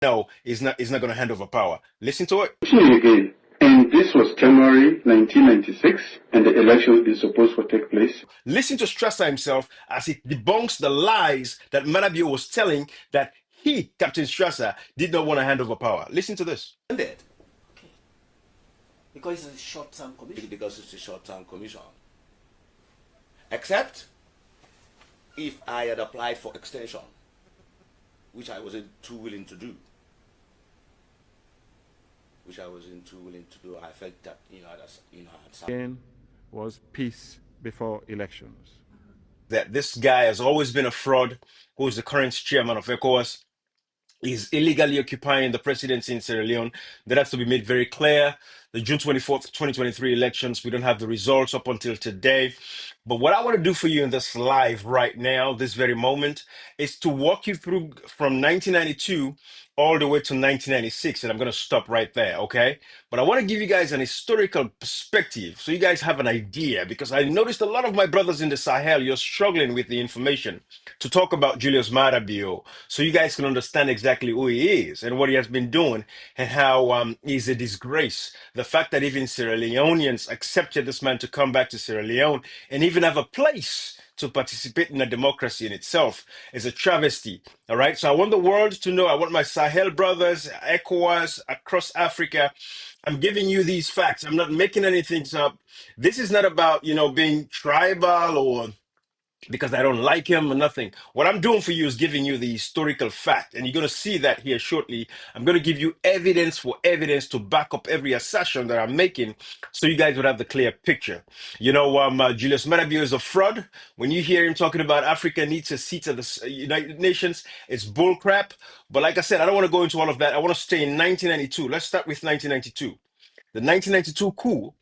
No, he's not going to hand over power. Listen to it. Again, and this was January 1996, and the election is supposed to take place. Listen to Strasser himself as he debunks the lies that Maada Bio was telling that he, Captain Strasser, did not want to hand over power. Listen to this. Okay. Because it's a short-term commission. Because it's a short-term commission. Except if I had applied for extension, which I wasn't too willing to do. I felt that, was peace before elections. That this guy has always been a fraud, who is the current chairman of ECOWAS. He's illegally occupying the presidency in Sierra Leone. That has to be made very clear. The June 24th, 2023 elections, we don't have the results up until today. But what I want to do for you in this live right now, this very moment, is to walk you through from 1992 all the way to 1996. And I'm going to stop right there, okay? But I want to give you guys an historical perspective so you guys have an idea, because I noticed a lot of my brothers in the Sahel, you're struggling with the information to talk about Julius Maada Bio, so you guys can understand exactly who he is and what he has been doing and how he's a disgrace. The fact that even Sierra Leoneans accepted this man to come back to Sierra Leone and even have a place to participate in a democracy in itself is a travesty. All right. So I want the world to know, I want my Sahel brothers, ECOWAS across Africa. I'm giving you these facts. I'm not making anything up. This is not about, being tribal or because I don't like him or nothing. What I'm doing for you is giving you the historical fact, and you're going to see that here shortly. I'm going to give you evidence for evidence to back up every assertion that I'm making, so you guys would have the clear picture. Julius Maada Bio is a fraud. When you hear him talking about Africa needs a seat at the United Nations, it's bullcrap. But like I said, I don't want to go into all of that. I want to stay in 1992. Let's start with 1992. The 1992 coup.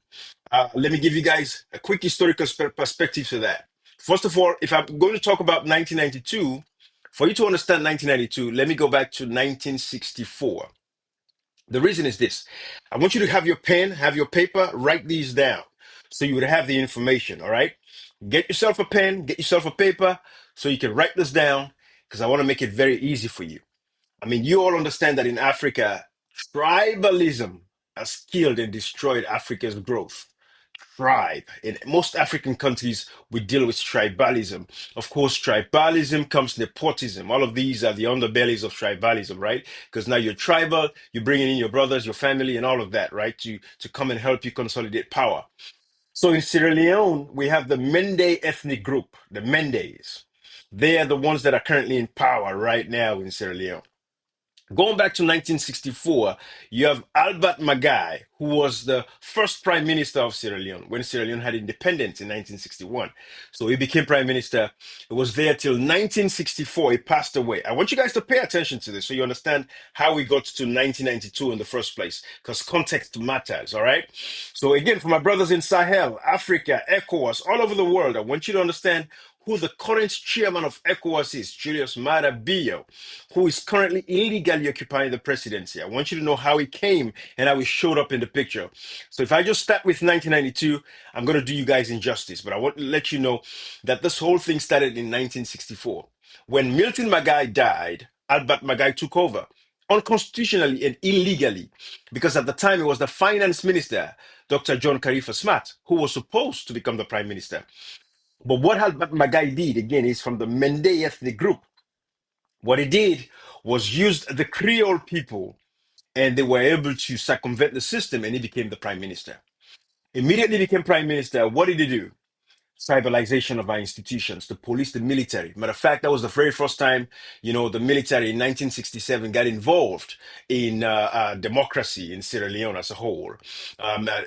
Let me give you guys a quick historical perspective to that. First of all, if I'm going to talk about 1992, for you to understand 1992, let me go back to 1964. The reason is this. I want you to have your pen, have your paper, write these down so you would have the information, all right? Get yourself a pen, get yourself a paper so you can write this down, because I want to make it very easy for you. I mean, you all understand that in Africa, tribalism has killed and destroyed Africa's growth. Tribe. In most African countries, we deal with tribalism. Of course, tribalism comes nepotism. All of these are the underbellies of tribalism, right? Because now you're tribal, you're bringing in your brothers, your family, and all of that, right? To come and help you consolidate power. So in Sierra Leone, we have the Mende ethnic group, the Mendes. They are the ones that are currently in power right now in Sierra Leone. Going back to 1964, you have Albert Magai, who was the first prime minister of Sierra Leone when Sierra Leone had independence in 1961. So he became prime minister. He was there till 1964. He passed away. I want you guys to pay attention to this so you understand how we got to 1992 in the first place, because context matters, all right? So again, for my brothers in Sahel, Africa, ECOWAS, all over the world, I want you to understand who the current chairman of ECOWAS is, Julius Maada Bio, who is currently illegally occupying the presidency. I want you to know how he came and how he showed up in the picture. So if I just start with 1992, I'm going to do you guys injustice, but I want to let you know that this whole thing started in 1964. When Milton Magai died, Albert Magai took over unconstitutionally and illegally, because at the time it was the finance minister, Dr. John Khalifa Smart, who was supposed to become the prime minister. But what Albert Magai did, again, is from the Mende ethnic group. What he did was used the Creole people, and they were able to circumvent the system, and he became the prime minister. Immediately became prime minister. What did he do? Tribalization of our institutions, the police, the military. Matter of fact, that was the very first time, the military in 1967 got involved in democracy in Sierra Leone as a whole.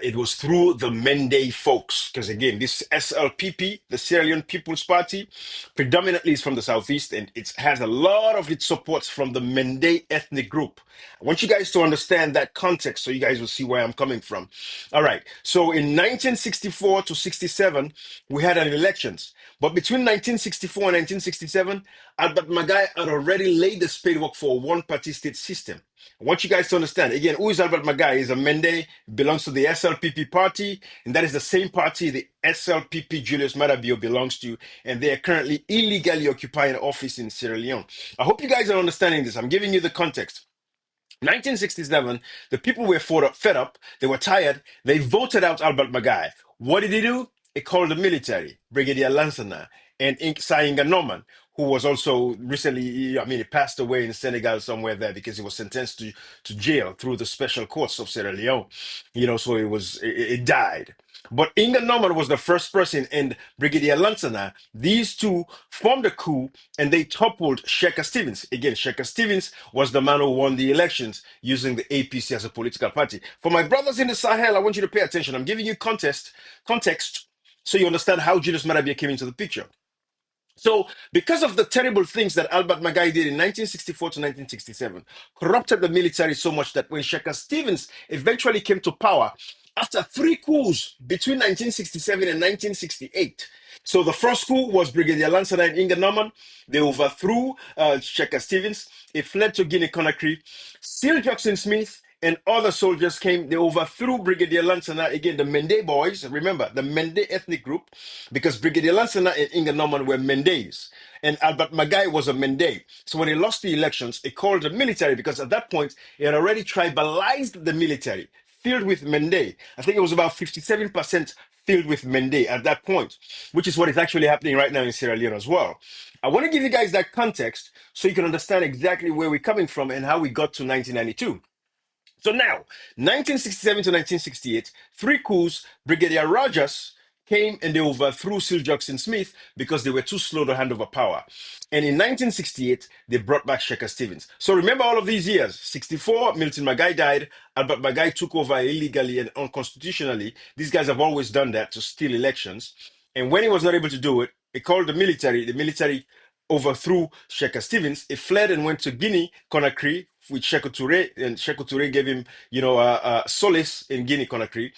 It was through the Mende folks, because again, this SLPP, the Sierra Leone People's Party, predominantly is from the southeast, and it has a lot of its supports from the Mende ethnic group. I want you guys to understand that context so you guys will see where I'm coming from. All right. So in 1964 to 67, we had an elections. But between 1964 and 1967, Albert Magai had already laid the spadework for a one-party state system. I want you guys to understand, again, who is Albert Magai? He's a Mende, belongs to the SLPP party, and that is the same party the SLPP Julius Maada Bio belongs to, and they are currently illegally occupying office in Sierra Leone. I hope you guys are understanding this. I'm giving you the context. 1967, the people were fed up, they were tired, they voted out Albert Magai. What did he do? He called the military, Brigadier Lansana, and Sainga Norman, who was also recently, I mean, he passed away in Senegal somewhere there because he was sentenced to jail through the special courts of Sierra Leone. So it died. But Inga Norman was the first person, and Brigadier Lansana, these two formed a coup and they toppled Sheikh Stevens. Again, Sheikh Stevens was the man who won the elections using the APC as a political party. For my brothers in the Sahel, I want you to pay attention. I'm giving you context so you understand how Julius Maada came into the picture. So, because of the terrible things that Albert Magai did in 1964 to 1967, corrupted the military so much that when Sheikh Stevens eventually came to power, after three coups between 1967 and 1968, so the first coup was Brigadier Lansana and Inga Norman. They overthrew Sheikh Stevens. He fled to Guinea-Conakry. Seal Jackson Smith and other soldiers came. They overthrew Brigadier Lansana, again, the Mende boys. Remember, the Mende ethnic group, because Brigadier Lansana and Inga Norman were Mendes, and Albert Magai was a Mende. So when he lost the elections, he called the military, because at that point, he had already tribalized the military, filled with Mende. I think it was about 57% filled with Mende at that point, which is what is actually happening right now in Sierra Leone as well. I want to give you guys that context so you can understand exactly where we're coming from and how we got to 1992. So now, 1967 to 1968, three coups, Brigadier Rogers came and they overthrew Seal Jackson Smith because they were too slow to hand over power. And in 1968, they brought back Sheikh Stevens. So remember all of these years. 64, Milton Magai died. Albert Magai took over illegally and unconstitutionally. These guys have always done that to steal elections. And when he was not able to do it, he called the military. The military overthrew Sheikh Stevens. He fled and went to Guinea, Conakry, with Sheikh Toure, and Sheikh Toure gave him, solace in Guinea Conakry.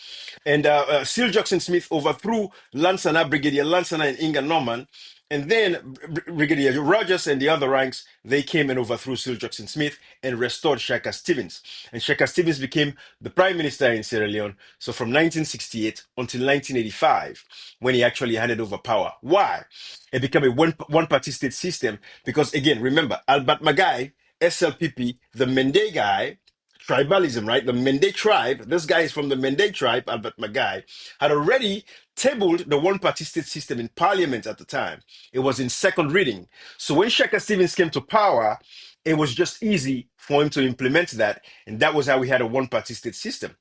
And Seal Jackson Smith overthrew Lansana, Brigadier Lansana and Inga Norman. And then Brigadier Rogers and the other ranks, they came and overthrew Seal Jackson Smith and restored Sheikh Stevens. And Sheikh Stevens became the prime minister in Sierra Leone. So from 1968 until 1985, when he actually handed over power. Why? It became a one-party state system because, again, remember, Albert Magai, SLPP, the Mende guy, tribalism, right? The Mende tribe, this guy is from the Mende tribe, Albert Magai, had already tabled the one-party state system in parliament at the time. It was in second reading. So when Sheikh Stevens came to power, it was just easy for him to implement that. And that was how we had a one-party state system.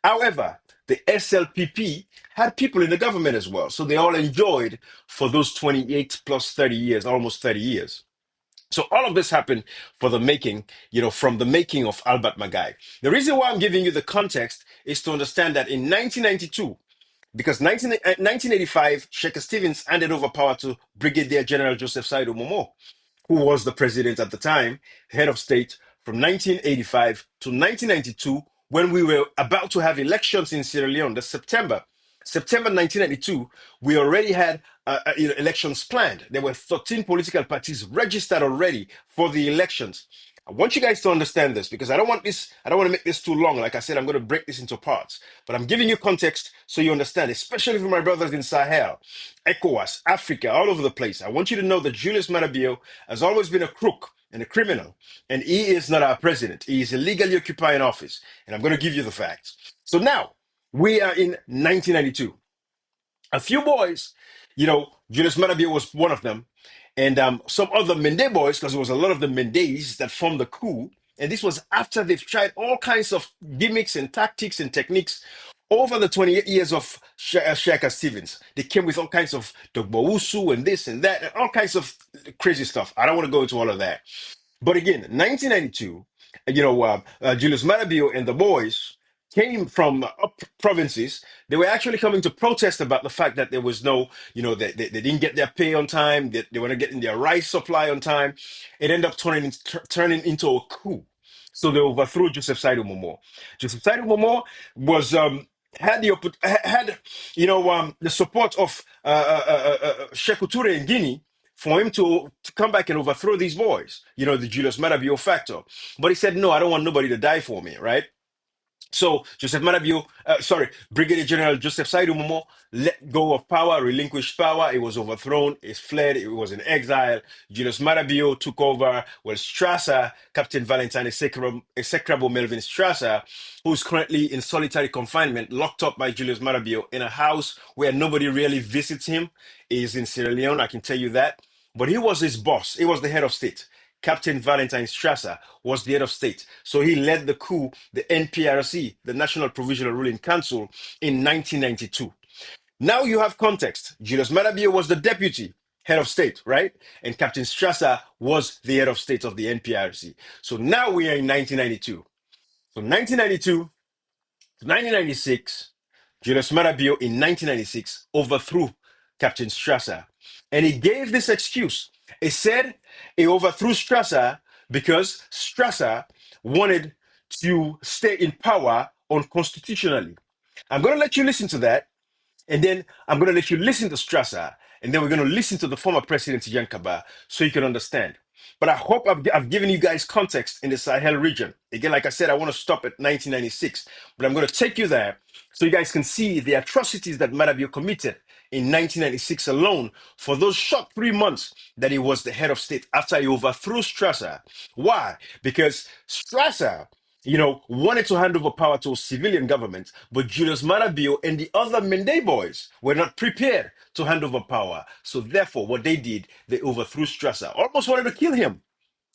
However, the SLPP had people in the government as well. So they all enjoyed for those 28 plus 30 years, almost 30 years. So all of this happened for the making, from the making of Albert Magai. The reason why I'm giving you the context is to understand that in 1992, because 1985, Sheikh Stevens handed over power to Brigadier General Joseph Saido Momo, who was the president at the time, head of state, from 1985 to 1992, when we were about to have elections in Sierra Leone, September 1992, we already had elections planned. There were 13 political parties registered already for the elections. I want you guys to understand this because I don't want to make this too long. Like I said, I'm going to break this into parts, but I'm giving you context so you understand, especially for my brothers in Sahel, ECOWAS, Africa, all over the place. I want you to know that Julius Maada Bio has always been a crook and a criminal, and he is not our president. He is illegally occupying office, and I'm going to give you the facts. So now, we are in 1992. A few boys, Julius Maada Bio was one of them, and some other Mende boys, because there was a lot of the Mendes that formed the coup. And this was after they've tried all kinds of gimmicks and tactics and techniques over the 28 years of Sheikh Stevens. They came with all kinds of Dogbousu and this and that, and all kinds of crazy stuff. I don't want to go into all of that. But again, 1992, Julius Maada Bio and the boys came from up provinces. They were actually coming to protest about the fact that there was no, they didn't get their pay on time, that they were not getting their rice supply on time. It ended up turning into a coup. So they overthrew Joseph Saido Momo. Joseph Saido Momo was had the support of Sheikh Toure in Guinea for him to come back and overthrow these boys, the Julius Maada Bio factor. But he said, no, I don't want nobody to die for me, right? So Brigadier General Joseph Saidu Momo let go of power, relinquished power. It was overthrown. It fled. It was in exile. Julius Maada Bio took over. Well, Strasser, Captain Valentine Execrable Melvin Strasser, who's currently in solitary confinement, locked up by Julius Maada Bio in a house where nobody really visits him, is in Sierra Leone. I can tell you that. But he was his boss. He was the head of state. Captain Valentine Strasser was the head of state. So he led the coup, the NPRC, the National Provisional Ruling Council, in 1992. Now you have context. Julius Maada Bio was the deputy head of state, right? And Captain Strasser was the head of state of the NPRC. So now we are in 1992. So 1992 to 1996, Julius Maada Bio in 1996 overthrew Captain Strasser. And he gave this excuse. He said he overthrew Strasser because Strasser wanted to stay in power unconstitutionally. I'm going to let you listen to that, and then I'm going to let you listen to Strasser, and then we're going to listen to the former president, Kabbah, so you can understand. But I hope I've given you guys context in the Sahel region. Again, like I said, I want to stop at 1996, but I'm going to take you there so you guys can see the atrocities that Maada Bio committed in 1996 alone for those short 3 months that he was the head of state after he overthrew Strasser. Why? Because Strasser, wanted to hand over power to a civilian government, but Julius Maada Bio and the other Mende boys were not prepared to hand over power. So therefore, what they did, they overthrew Strasser, almost wanted to kill him.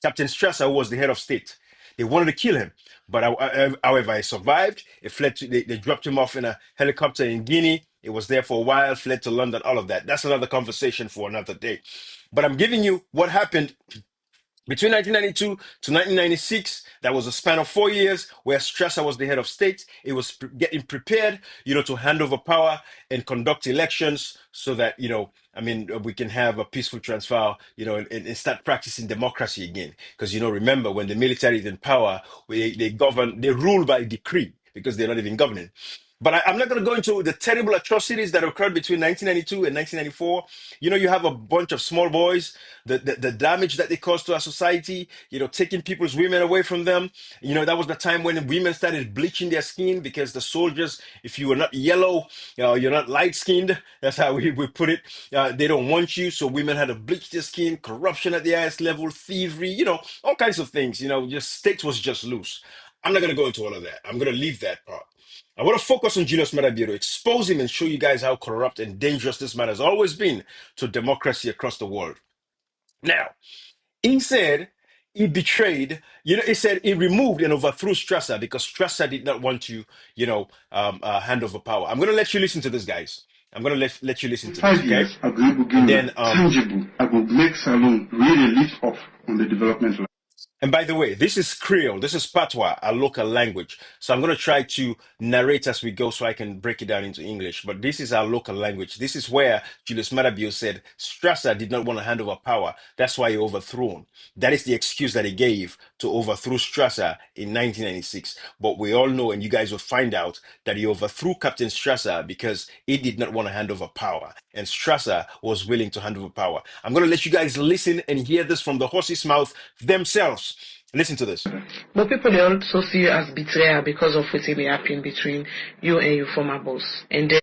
Captain Strasser was the head of state. They wanted to kill him, but however, he survived. He fled. They dropped him off in a helicopter in Guinea. It was there for a while, fled to London, all of that. That's another conversation for another day. But I'm giving you what happened between 1992 to 1996. That was a span of 4 years where Strasser was the head of state. It was getting prepared, to hand over power and conduct elections so that, we can have a peaceful transfer, and start practicing democracy again. Because, remember, when the military is in power, they rule by decree because they're not even governing. But I'm not going to go into the terrible atrocities that occurred between 1992 and 1994. You have a bunch of small boys, the damage that they caused to our society, taking people's women away from them. That was the time when women started bleaching their skin because the soldiers, if you were not yellow, you're not light skinned. That's how we put it. They don't want you. So women had to bleach their skin, corruption at the highest level, thievery, all kinds of things. Just state was just loose. I'm not going to go into all of that. I'm going to leave that part. I want to focus on Julius Maada Bio to expose him and show you guys how corrupt and dangerous this man has always been to democracy across the world. Now, he said he betrayed, he said he removed and overthrew Strasser because Strasser did not want to, hand over power. I'm going to let you listen to this, guys. I'm going to let you listen to this, 5 okay? years, I will be And then, tangible. I will make Salone really lift off on the development line. and by the way, this is Creole, this is Patois, a local language. So I'm going to try to narrate as we go so I can break it down into English. But this is our local language. This is where Julius Maada Bio said Strasser did not want to hand over power. That's why he overthrew him. That is the excuse that he gave to overthrow Strasser in 1996. But we all know, and you guys will find out, that he overthrew Captain Strasser because he did not want to hand over power. And Strasser was willing to hand over power. I'm going to let you guys listen and hear this from the horse's mouth themselves. Listen to this. But people they also see you as betrayer because of what may happen between you and your former boss. And then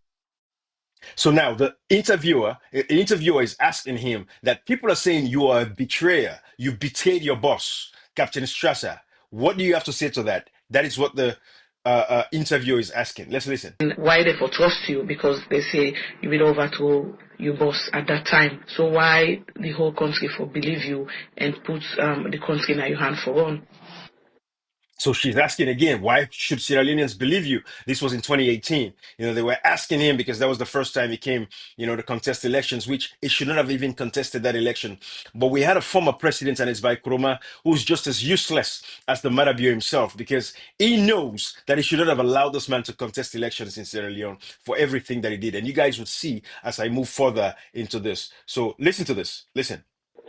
So now the interviewer is asking him that people are saying you are a betrayer. You betrayed your boss, Captain Strasser. What do you have to say to that? That is what the interviewer is asking. Let's listen. why they for trust you because they say you will overthrow your boss at that time. So why the whole country for believe you and put the country in your hand for one? So she's asking again, why should Sierra Leoneans believe you? This was in 2018. They were asking him because that was the first time he came, to contest elections, which he should not have even contested that election. But we had a former president, Anisbai Kuroma, who's just as useless as the Maada Bio himself because he knows that he should not have allowed this man to contest elections in Sierra Leone for everything that he did. And you guys would see as I move further into this. So listen to this. Listen.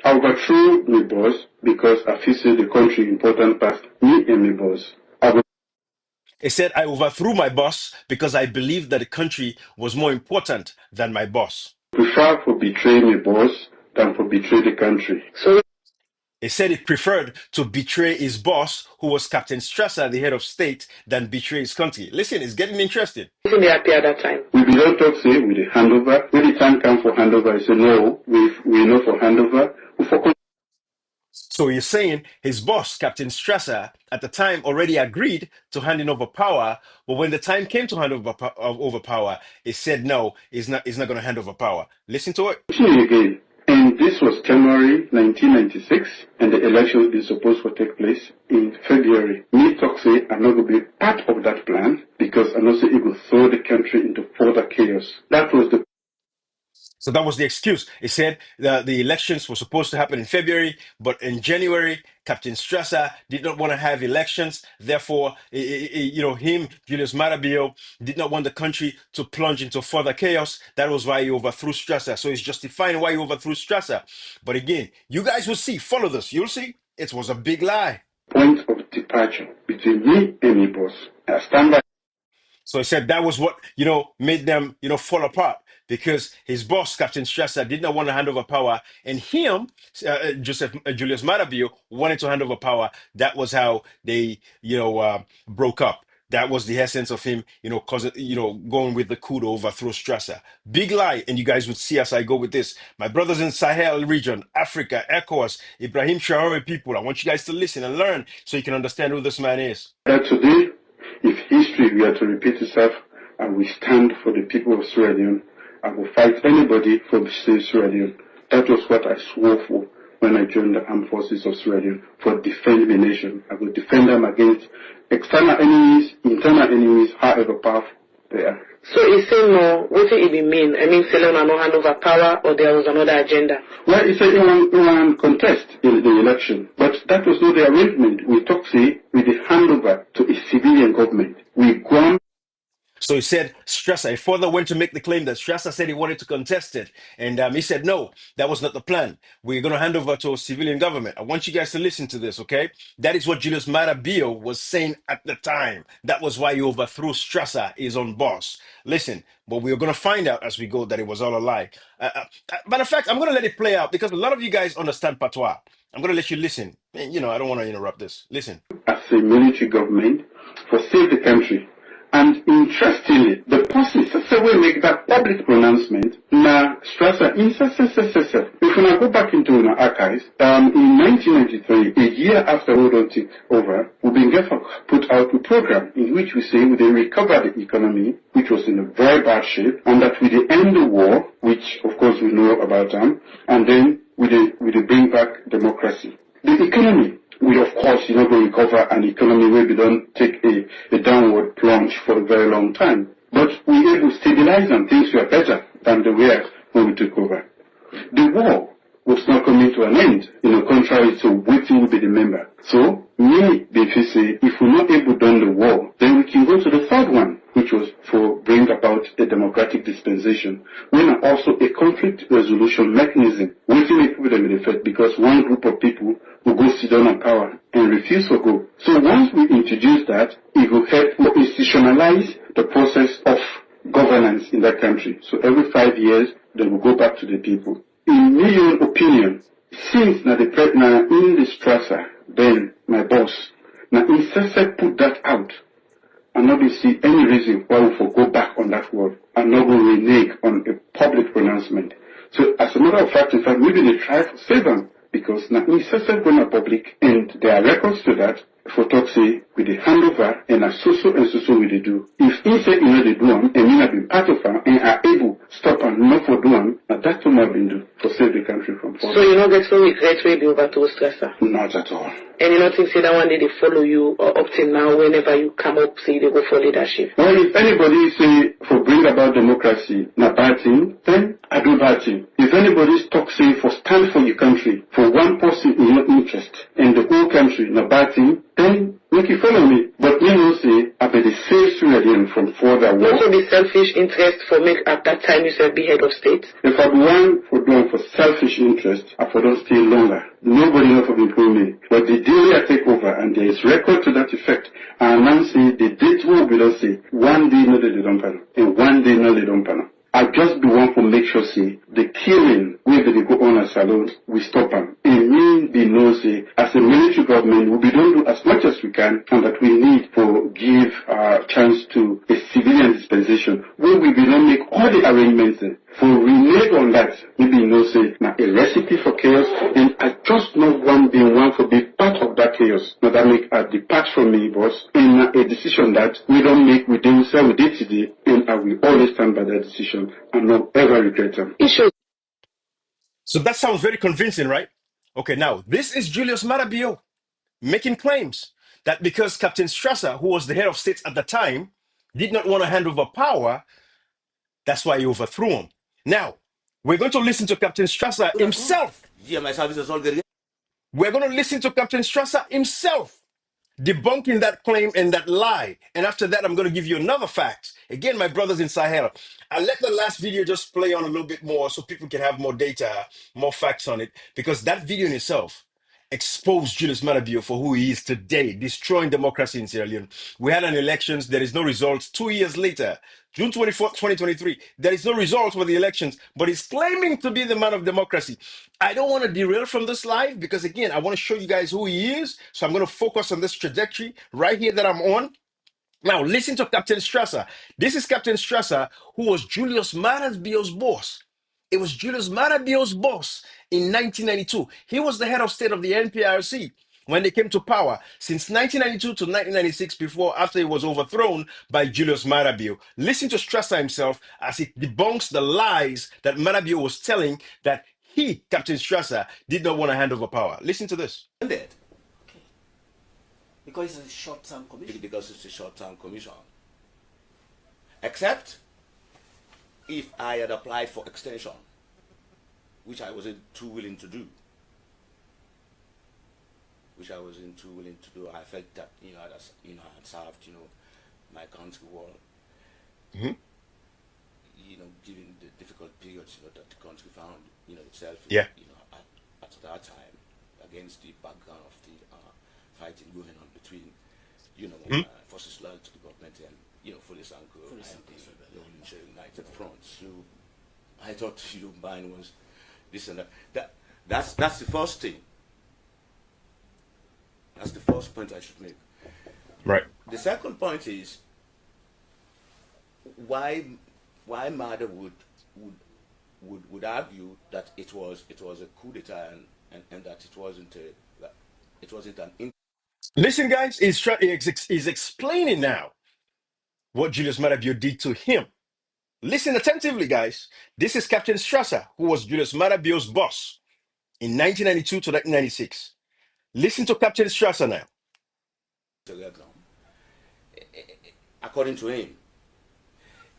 I overthrew my boss because I feel say the country important past me and my boss. He said, I overthrew my boss because I believed that the country was more important than my boss. Prefer for betray my boss than for betray the country. So He said he preferred to betray his boss, who was Captain Strasser, the head of state, than betray his country. Listen, it's getting interesting. They happy at that time. We began talk say with the handover. When the time come for handover, he said no, we know for handover. So he's saying his boss, Captain Strasser, at the time already agreed to handing over power, but when the time came to hand over power, he said no, he's not going to hand over power. Listen to it. Again. And this was January 1996, and the elections were supposed to take place in February. Me talk say I'm not going to be part of that plan because I know say it will throw the country into further chaos. That was the So that was the excuse. He said the elections were supposed to happen in February, but in January, Captain Strasser did not want to have elections. Therefore, him, Julius Maada Bio, did not want the country to plunge into further chaos. That was why he overthrew Strasser. So he's justifying why he overthrew Strasser. But again, you guys will see. Follow this. You'll see. It was a big lie. point of departure between me and my boss. I stand by. So he said that was what, made them, fall apart, because his boss, Captain Strasser, did not want to hand over power, and him, Julius Maada Bio, wanted to hand over power. That was how they, broke up. That was the essence of him, going with the coup to overthrow Strasser. Big lie, and you guys would see as I go with this. My brothers in Sahel region, Africa, ECOWAS, Ibrahim Traore people, I want you guys to listen and learn so you can understand who this man is. That today, if history were to repeat itself, and we stand for the people of Sierra Leone, I will fight anybody from Sierra Leone. That was what I swore for when I joined the armed forces of Sierra Leone, for defending the nation. I will defend them against external enemies, internal enemies, however powerful they are. So you say no, what did it mean? I mean, Ceylon no hand over power, or there was another agenda? Well, it's a one contest in the election, but that was not the arrangement. We talk, say, with the handover to a civilian government. We gone. So he said Strasser, he further went to make the claim that Strasser said he wanted to contest it. And he said, no, that was not the plan. We're going to hand over to a civilian government. I want you guys to listen to this, okay? That is what Julius Maada Bio was saying at the time. That was why he overthrew Strasser, his own boss. Listen, but we're going to find out as we go that it was all a lie. Matter of fact, I'm going to let it play out because a lot of you guys understand patois. I'm going to let you listen. I don't want to interrupt this. Listen. As a military government, for save the country. And interestingly, the person will make that public pronouncement. Now, Strasser, if we go back into our archives, in 1993, a year after we don't take over, we've been put out a program in which we say we recover the economy, which was in a very bad shape, and that we end the war, which of course we know about, and then we bring back democracy. The economy will, of course, going to recover an economy where we don't take a downward plunge for a very long time. But we're able to stabilize and things were better than they were when we took over. The war was not coming to an end, contrary to what will be the member. So, me, they say, if we're not able to do the war, then we can go to the third one, which was for bring about a democratic dispensation, when also a conflict resolution mechanism, waiting make people them in effect, because one group of people will go sit down on power and refuse to go. So once we introduce that, it will help to institutionalize the process of governance in that country. So every 5 years, they will go back to the people. In my own opinion, since in the Strasser, then my boss, now in put that out, and not see any reason why we will go back on that word and not go renege on a public pronouncement. So as a matter of fact, in fact, maybe they try to save them, because now in going public, and there are records to that, for talk say, with the handover, and a so and so we they do. If he say, they do them, and we have been part of them, and are able to stop and not for doing, now that's what I've been do, to save the country from falling. So you don't get so regret when you overthrow Strasser? Not at all. And you don't think say that one day they follow you, or up till now, whenever you come up, say they go for leadership? Well, if anybody say, for bring about democracy, not bad thing, then I do bad thing. If anybody's talk say, for stand for your country, for one person in your interest, and the whole country, not bad thing, then make you follow me. But me no say, I be the save Sierra Leone from further war. Also be selfish interest for make at that time you said be head of state? If I be one for doing for selfish interest, I for don't stay longer. Nobody know for me. But the day I take over, and there is record to that effect, and now say the date will be don't say, one day no they don't panel, and one day no they don't panel. I just be one for make sure say the killing where they go on a salon, we stop them. It means they know say as a military government we don't do as much as we can, and that we need for give a chance to a civilian dispensation where we will not make all the arrangements for renege on that. Maybe you know say now a recipe for chaos, and I just not want being one for be part of that chaos. Now that make a depart from me, boss, and a decision that we don't make with them say we did today, and I will always stand by that decision and not ever regret them. So that sounds very convincing, right? Okay, now this is Julius Maada Bio making claims that because Captain Strasser, who was the head of state at the time, did not want to hand over power, that's why he overthrew him. Now, we're going to listen to Captain Strasser himself. Yeah, my service is all good. We're going to listen to Captain Strasser himself debunking that claim and that lie. And after that, I'm going to give you another fact. Again, my brothers in Sahel, I'll let the last video just play on a little bit more so people can have more data, more facts on it, because that video in itself exposed Julius Maada Bio for who he is today, destroying democracy in Sierra Leone. We had an elections, there is no results. 2 years later, June 24th, 2023, there is no results for the elections, but he's claiming to be the man of democracy. I don't want to derail from this live because, again, I want to show you guys who he is. So I'm going to focus on this trajectory right here that I'm on. Now, listen to Captain Strasser. This is Captain Strasser, who was Julius Maada Bio's boss. It was Julius Maada Bio's boss in 1992. He was the head of state of the NPRC when they came to power since 1992 to 1996 after he was overthrown by Julius Maada Bio. Listen to Strasser himself as he debunks the lies that Maada Bio was telling that he, Captain Strasser, did not want to hand over power. Listen to this. Okay. Because it's a short-term commission. Because it's a short-term commission. Except if I had applied for extension, which I wasn't too willing to do. I felt that, I had served, my country well. Mm-hmm. Given the difficult periods, that the country found, itself, Yeah. at that time, against the background of the fighting going on between, forces loyal to the government and, Fulisanko and the United Front. So I thought, mine was this and that. That's the first thing. That's the first point I should make. Right. The second point is why Maada would argue that it was a coup d'etat and that it wasn't an. Listen, guys, he's explaining now what Julius Maada Bio did to him. Listen attentively, guys. This is Captain Strasser, who was Julius Maada Bio's boss in 1992 to 1996. Listen to Captain Strasser now. According to him,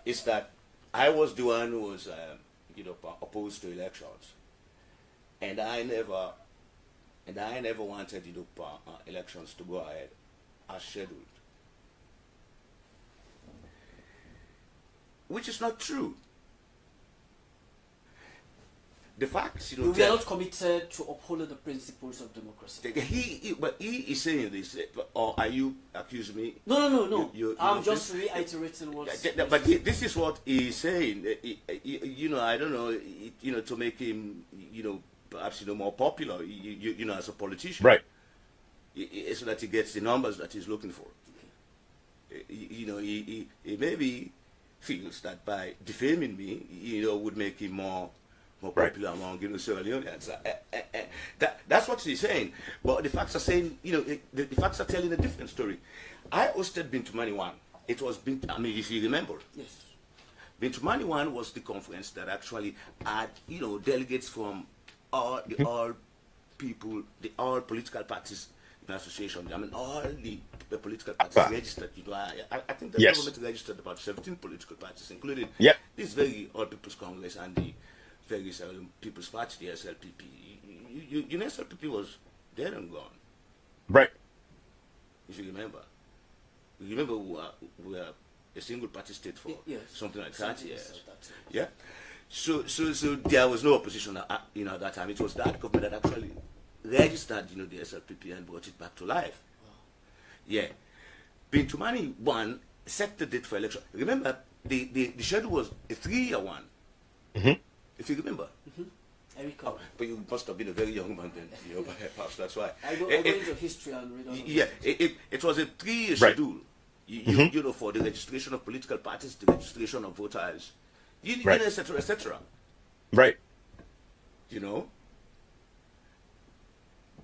is that I was the one who was, opposed to elections, and I never wanted, elections to go ahead as scheduled, which is not true. The facts, we are not committed to upholding the principles of democracy. But he is saying this, or are you accusing me? No. I'm just reiterating what. But this is what he's saying. I don't know. To make him, perhaps more popular. As a politician, right? So that he gets the numbers that he's looking for. He maybe feels that by defaming me, would make him more popular among Sierra Leoneans. That's what he's saying. But the facts are saying, the facts are telling a different story. I hosted Bintumani 1. It was if you remember. Yes. Bintumani 1 was the conference that actually had, delegates from all political parties in association. All the political parties registered. I think the government registered about 17 political parties, including this very All People's Congress and the very People's Party, the SLPP. SLPP was dead and gone. Right. If you remember. We were a single party state for something like 30 years. Yeah. So there was no opposition at that time. It was that government that actually registered the SLPP and brought it back to life. Wow. Yeah. Bintumani 1 set the date for election. Remember, the schedule was a 3-year one, if you remember. I recall. But you must have been a very young man then, perhaps that's why. I go into history and read all of yeah, it was a 3-year schedule, you know, for the registration of political parties, the registration of voters, etc., etc. Right. You know.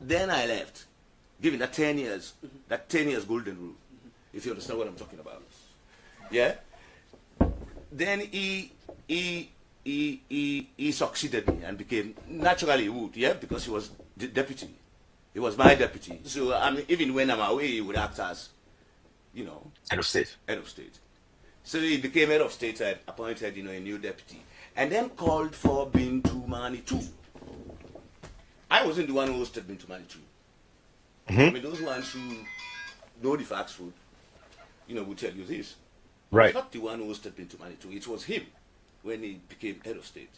Then I left, given that 10 years, that 10 years golden rule, if you understand what I'm talking about. Yeah. Then he succeeded me and became, naturally he would, yeah, because he was the deputy. He was my deputy. So I mean, even when I'm away, he would act as, you know, Head of state. Head of state. So he became head of state and appointed, you know, a new deputy, and then called for Bintu Mani too. I wasn't the one who hosted Bintu Mani too. I mean, those ones who know the facts would, you know, would tell you this. Right. I was not the one who hosted Bintu Mani too. It was him, when he became head of state,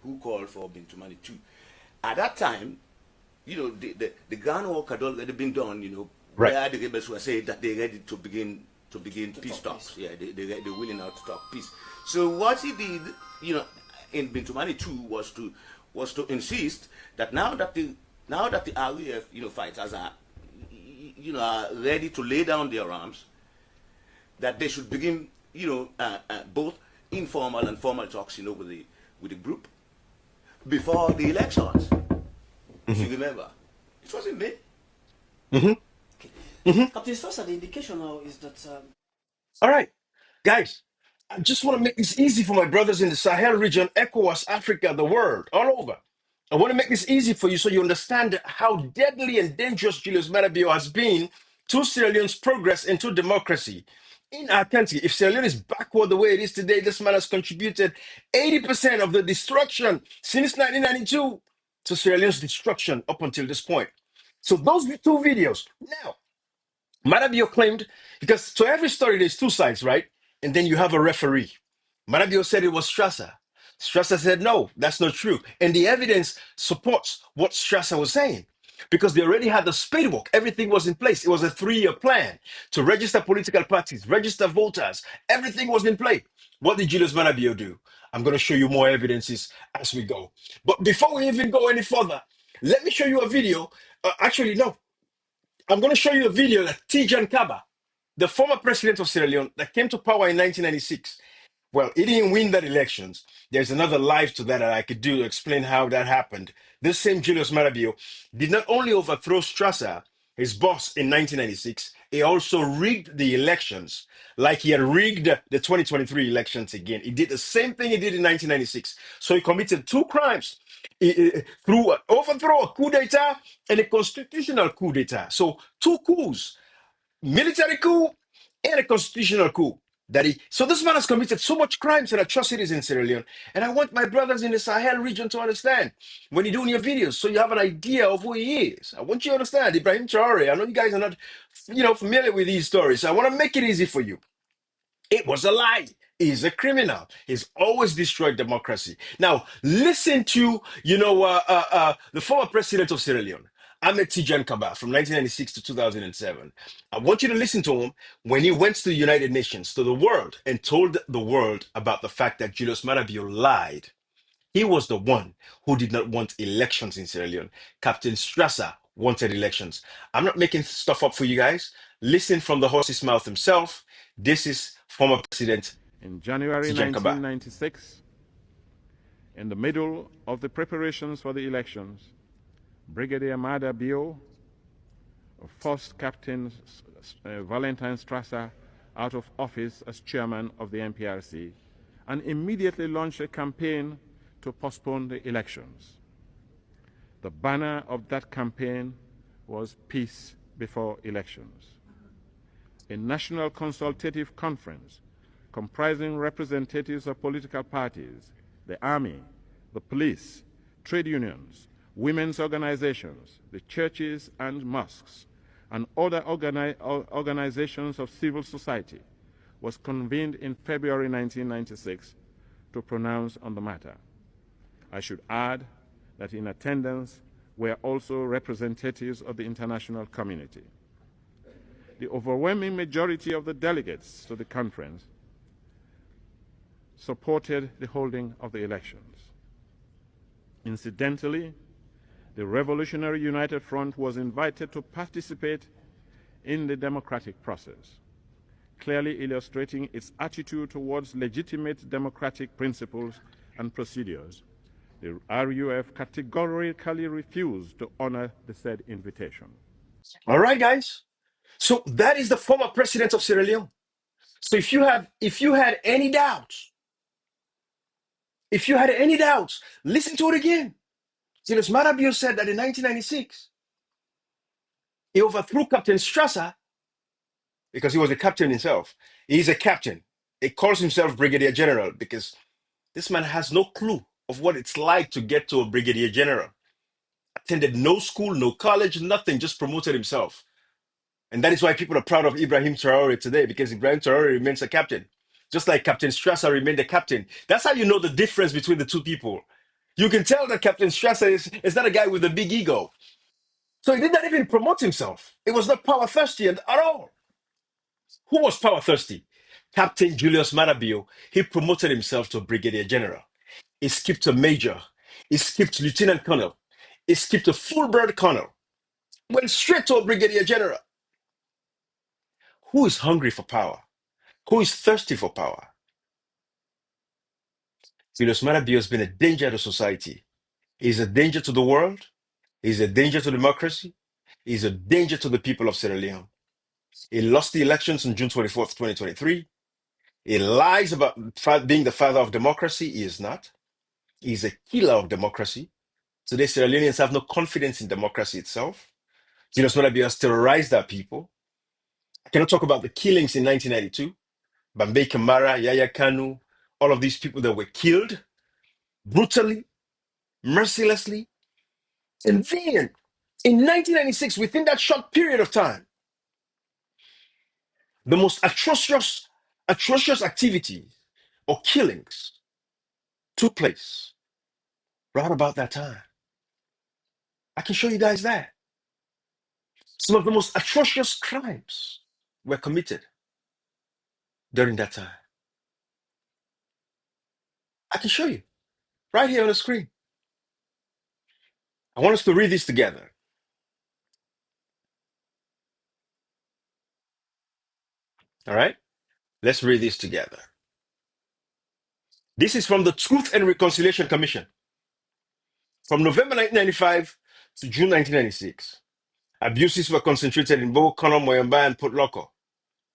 who called for Bintu Mani too. At that time, you know, the groundwork had already been done, you know, where the rebels were saying that they're ready to begin peace talks. Yeah, they're willing now to talk peace. So what he did, you know, in Bintu Mani too was to insist that now that the RAF, you know, fighters are, you know, are ready to lay down their arms, that they should begin, you know, both informal and formal talks, you know, with the group before the elections. If you remember, it was in May. Captain Strasser, the indication now is that. All right, guys, I just want to make this easy for my brothers in the Sahel region, ECOWAS, Africa, the world, all over. I want to make this easy for you so you understand how deadly and dangerous Julius Maada Bio has been to Sierra Leone's progress into democracy. In our country, if Sierra Leone is backward the way it is today, this man has contributed 80% of the destruction since 1992 to Sierra Leone's destruction up until this point. So those two videos. Now, Maada Bio claimed, because to every story there's two sides, right? And then you have a referee. Maada Bio said it was Strasser. Strasser said, no, that's not true. And the evidence supports what Strasser was saying, because they already had the spadework. Everything was in place. It was a 3-year plan to register political parties, register voters. Everything was in play. What did Julius Maada Bio do? I'm going to show you more evidences as we go. But before we even go any further, let me show you a video. Actually, no. I'm going to show you a video that Kabbah, the former president of Sierra Leone that came to power in 1996, well, he didn't win that elections. There's another live to that I could do to explain how that happened. This same Julius Maada Bio did not only overthrow Strasser, his boss, in 1996, he also rigged the elections, like he had rigged the 2023 elections again. He did the same thing he did in 1996. So he committed two crimes through overthrow, a coup d'etat, and a constitutional coup d'etat. So two coups, military coup and a constitutional coup. So this man has committed so much crimes and atrocities in Sierra Leone. And I want my brothers in the Sahel region to understand when you're doing your videos, so you have an idea of who he is. I want you to understand Ibrahim Traore. I know you guys are not, familiar with these stories. So I want to make it easy for you. It was a lie. He's a criminal. He's always destroyed democracy. Now, listen to, the former president of Sierra Leone, Ahmed Tijan Kabbah, from 1996 to 2007. I want you to listen to him when he went to the United Nations, to the world, and told the world about the fact that Julius Maada Bio lied. He was the one who did not want elections in Sierra Leone. Captain Strasser wanted elections. I'm not making stuff up for you guys. Listen from the horse's mouth himself. This is former President In January Tijan Kabbah. 1996, in the middle of the preparations for the elections, Brigadier Maada Bio forced Captain Valentine Strasser out of office as chairman of the NPRC and immediately launched a campaign to postpone the elections. The banner of that campaign was Peace Before Elections. A national consultative conference comprising representatives of political parties, the army, the police, trade unions, women's organizations, the churches and mosques, and other organizations of civil society was convened in February 1996 to pronounce on the matter. I should add that in attendance were also representatives of the international community. The overwhelming majority of the delegates to the conference supported the holding of the elections. Incidentally, the Revolutionary United Front was invited to participate in the democratic process, clearly illustrating its attitude towards legitimate democratic principles and procedures. The RUF categorically refused to honor the said invitation. All right, guys. So that is the former president of Sierra Leone. So if you had any doubts, listen to it again. Julius Maada Bio said that in 1996, he overthrew Captain Strasser because he was a captain himself. He's a captain. He calls himself Brigadier General because this man has no clue of what it's like to get to a Brigadier General. Attended no school, no college, nothing, just promoted himself. And that is why people are proud of Ibrahim Traore today, because Ibrahim Traore remains a captain. Just like Captain Strasser remained a captain. That's how you know the difference between the two people. You can tell that Captain Strasser is not a guy with a big ego. So he did not even promote himself. He was not power thirsty at all. Who was power thirsty? Captain Julius Maada Bio. He promoted himself to Brigadier General. He skipped a major. He skipped Lieutenant Colonel. He skipped a full-bird colonel. Went straight to a Brigadier General. Who is hungry for power? Who is thirsty for power? Julius Maada Bio has been a danger to society. He's a danger to the world. He's a danger to democracy. He's a danger to the people of Sierra Leone. He lost the elections on June 24th, 2023. He lies about being the father of democracy. He is not. He's a killer of democracy. Today, Sierra Leoneans have no confidence in democracy itself. Julius Maada Bio has terrorized our people. I cannot talk about the killings in 1992. Bambe Kamara, Yaya Kanu, all of these people that were killed brutally, mercilessly. And then in 1996, within that short period of time, the most atrocious activities or killings took place right about that time. I can show you guys that. Some of the most atrocious crimes were committed during that time. I can show you right here on the screen. I want us to read this together. All right? Let's read this together. This is from the Truth and Reconciliation Commission from November 1995 to June 1996. Abuses were concentrated in Bo, Kono, Moyamba, and Port Loko.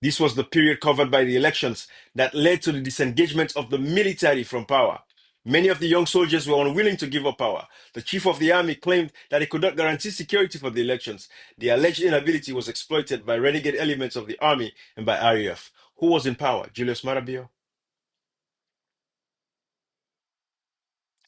This was the period covered by the elections that led to the disengagement of the military from power. Many of the young soldiers were unwilling to give up power. The chief of the army claimed that he could not guarantee security for the elections. The alleged inability was exploited by renegade elements of the army and by RAF. Who was in power? Julius Maada Bio.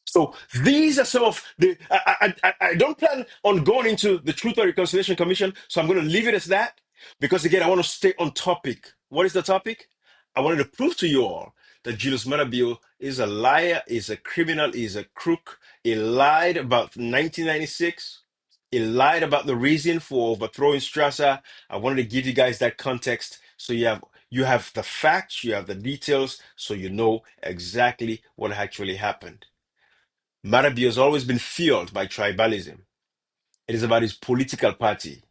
So these are some of the. I don't plan on going into the Truth and Reconciliation Commission, so I'm going to leave it as that because again I want to stay on topic. What is the topic? I wanted to prove to you all that Julius Maada Bio is a liar, is a criminal, is a crook. He lied about 1996. He lied about the reason for overthrowing Strasser. I wanted to give you guys that context so you have the facts, you have the details, so you know exactly what actually happened. Maada Bio has always been fueled by tribalism. It is about his political party.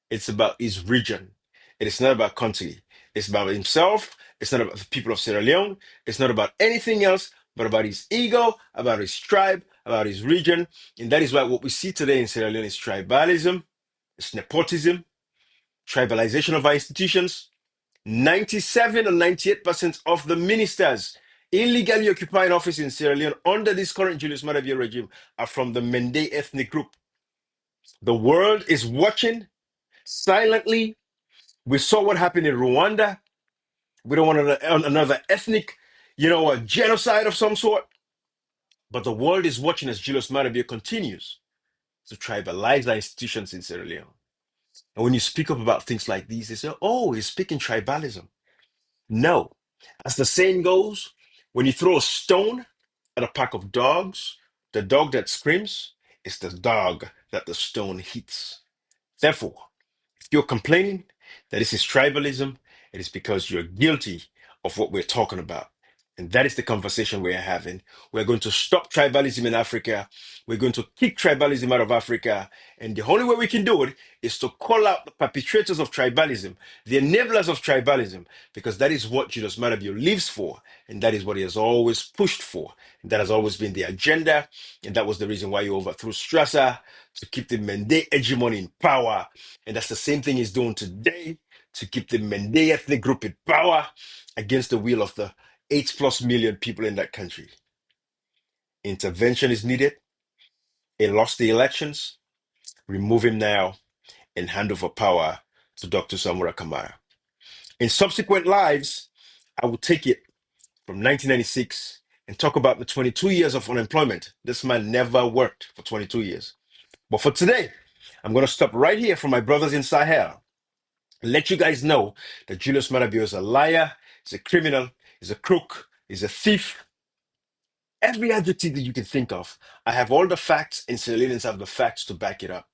It's about his region. It is not about country. It's about himself. It's not about the people of Sierra Leone. It's not about anything else but about his ego, about his tribe, about his region. And that is why what we see today in Sierra Leone is tribalism, it's nepotism, tribalization of our institutions. 97 or 98% of the ministers illegally occupying office in Sierra Leone under this current Julius Maada Bio regime are from the Mende ethnic group. The world is watching silently. We saw what happened in Rwanda. We don't want another ethnic, a genocide of some sort. But the world is watching as Julius Maada Bio continues to tribalize our institutions in Sierra Leone. And when you speak up about things like these, they say, oh, he's speaking tribalism. No. As the saying goes, when you throw a stone at a pack of dogs, the dog that screams is the dog that the stone hits. Therefore, if you're complaining that this is tribalism, it is because you're guilty of what we're talking about. And that is the conversation we're having. We're going to stop tribalism in Africa. We're going to kick tribalism out of Africa. And the only way we can do it is to call out the perpetrators of tribalism, the enablers of tribalism, because that is what Julius Maada Bio lives for. And that is what he has always pushed for. And that has always been the agenda. And that was the reason why he overthrew Strasser, to keep the Mende hegemony in power. And that's the same thing he's doing today, to keep the Mende ethnic group in power against the will of the 8+ million people in that country. Intervention is needed. He lost the elections. Remove him now and hand over power to Dr. Samura Kamara. In subsequent lives, I will take it from 1996 and talk about the 22 years of unemployment. This man never worked for 22 years. But for today, I'm going to stop right here for my brothers in Sahel. Let you guys know that Julius Maada Bio is a liar, he's a criminal, he's a crook, he's a thief. Every adjective that you can think of. I have all the facts, and Sierra Leoneans have the facts to back it up.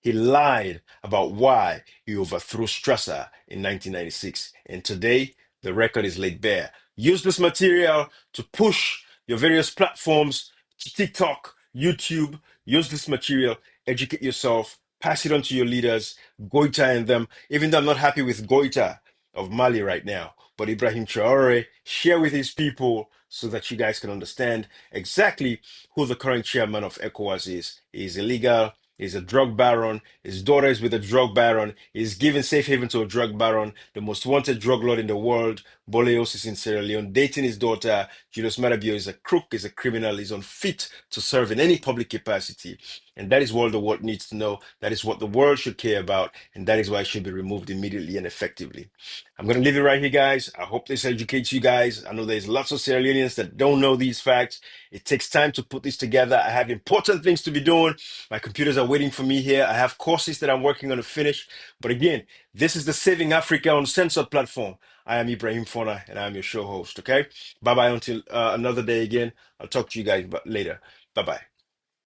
He lied about why he overthrew Strasser in 1996. And today, the record is laid bare. Use this material to push your various platforms, TikTok, YouTube. Use this material, educate yourself, pass it on to your leaders, Goita and them. Even though I'm not happy with Goita of Mali right now, but Ibrahim Traore, share with his people so that you guys can understand exactly who the current chairman of ECOWAS is. He is illegal. He's a drug baron. His daughter is with a drug baron. He's giving safe haven to a drug baron, the most wanted drug lord in the world. Boleos is in Sierra Leone, dating his daughter. Julius Maada Bio is a crook, is a criminal, is unfit to serve in any public capacity. And that is what the world needs to know. That is what the world should care about. And that is why it should be removed immediately and effectively. I'm going to leave it right here, guys. I hope this educates you guys. I know there's lots of Sierra Leoneans that don't know these facts. It takes time to put this together. I have important things to be doing. My computers are waiting for me here. I have courses that I'm working on to finish. But again, this is the Saving Africa Uncensored platform. I am Ibrahim Fona, and I'm your show host, okay? Bye-bye until another day again. I'll talk to you guys later. Bye-bye.